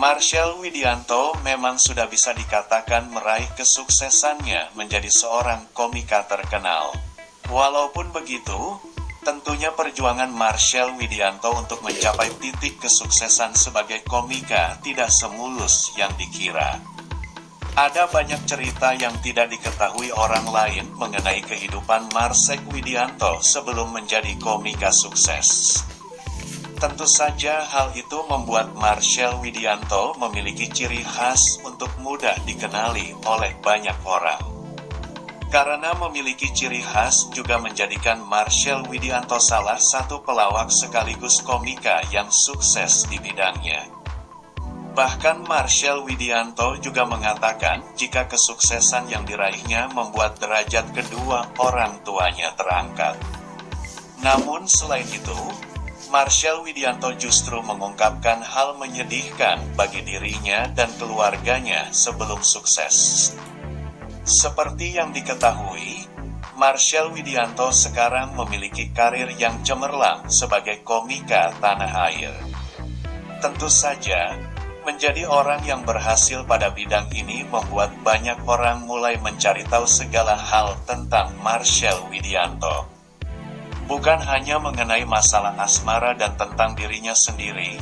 Marshel Widianto memang sudah bisa dikatakan meraih kesuksesannya menjadi seorang komika terkenal. Walaupun begitu, tentunya perjuangan Marshel Widianto untuk mencapai titik kesuksesan sebagai komika tidak semulus yang dikira. Ada banyak cerita yang tidak diketahui orang lain mengenai kehidupan Marshel Widianto sebelum menjadi komika sukses. Tentu saja hal itu membuat Marshel Widianto memiliki ciri khas untuk mudah dikenali oleh banyak orang. Karena memiliki ciri khas juga menjadikan Marshel Widianto salah satu pelawak sekaligus komika yang sukses di bidangnya. Bahkan Marshel Widianto juga mengatakan jika kesuksesan yang diraihnya membuat derajat kedua orang tuanya terangkat. Namun selain itu, Marshel Widianto justru mengungkapkan hal menyedihkan bagi dirinya dan keluarganya sebelum sukses. Seperti yang diketahui, Marshel Widianto sekarang memiliki karir yang cemerlang sebagai komika tanah air. Tentu saja, menjadi orang yang berhasil pada bidang ini membuat banyak orang mulai mencari tahu segala hal tentang Marshel Widianto. Bukan hanya mengenai masalah asmara dan tentang dirinya sendiri,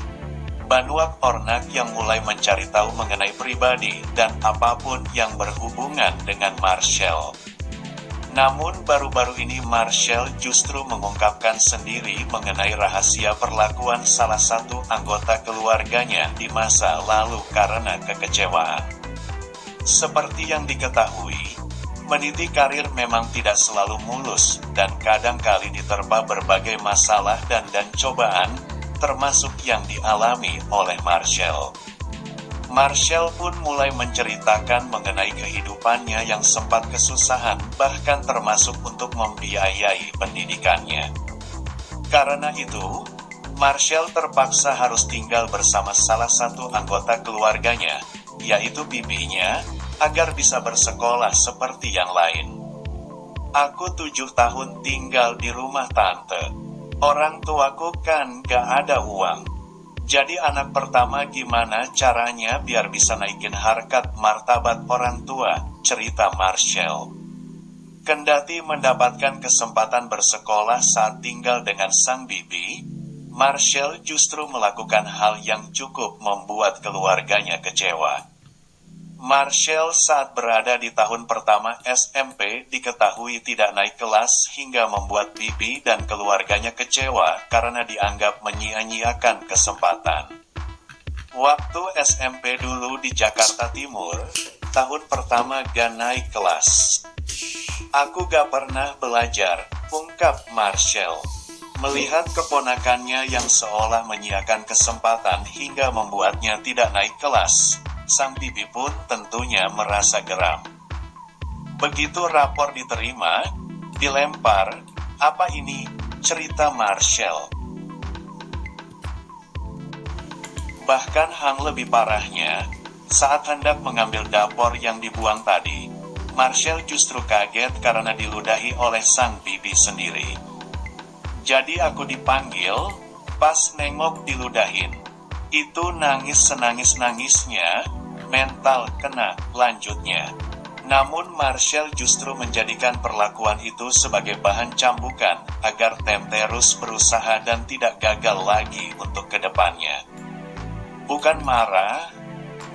banyak orang yang mulai mencari tahu mengenai pribadi dan apapun yang berhubungan dengan Marshel. Namun baru-baru ini Marshel justru mengungkapkan sendiri mengenai rahasia perlakuan salah satu anggota keluarganya di masa lalu karena kekecewaan. Seperti yang diketahui, meniti karir memang tidak selalu mulus, dan kadang-kali diterpa berbagai masalah dan cobaan, termasuk yang dialami oleh Marshel. Marshel pun mulai menceritakan mengenai kehidupannya yang sempat kesusahan, bahkan termasuk untuk membiayai pendidikannya. Karena itu, Marshel terpaksa harus tinggal bersama salah satu anggota keluarganya, yaitu bibinya, agar bisa bersekolah seperti yang lain. Aku 7 tahun tinggal di rumah tante. Orang tuaku kan gak ada uang. Jadi anak pertama gimana caranya biar bisa naikin harkat martabat orang tua, cerita Marshel. Kendati mendapatkan kesempatan bersekolah saat tinggal dengan sang bibi, Marshel justru melakukan hal yang cukup membuat keluarganya kecewa. Marshel saat berada di tahun pertama SMP diketahui tidak naik kelas hingga membuat bibi dan keluarganya kecewa karena dianggap menyia-nyiakan kesempatan. Waktu SMP dulu di Jakarta Timur, tahun pertama gak naik kelas. Aku gak pernah belajar, ungkap Marshel. Melihat keponakannya yang seolah menyiakan kesempatan hingga membuatnya tidak naik kelas, sang bibi pun tentunya merasa geram. Begitu rapor diterima, dilempar, "Apa ini?" cerita Marshel. Bahkan hang lebih parahnya, saat hendak mengambil dapor yang dibuang tadi, Marshel justru kaget karena diludahi oleh sang bibi sendiri. Jadi aku dipanggil, pas nengok diludahin. Itu nangis senangis-nangisnya, mental kena, lanjutnya. Namun Marshel justru menjadikan perlakuan itu sebagai bahan cambukan, agar Tem terus berusaha dan tidak gagal lagi untuk kedepannya. Bukan marah,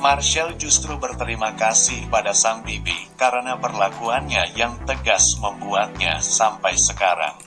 Marshel justru berterima kasih pada sang bibi, karena perlakuannya yang tegas membuatnya sampai sekarang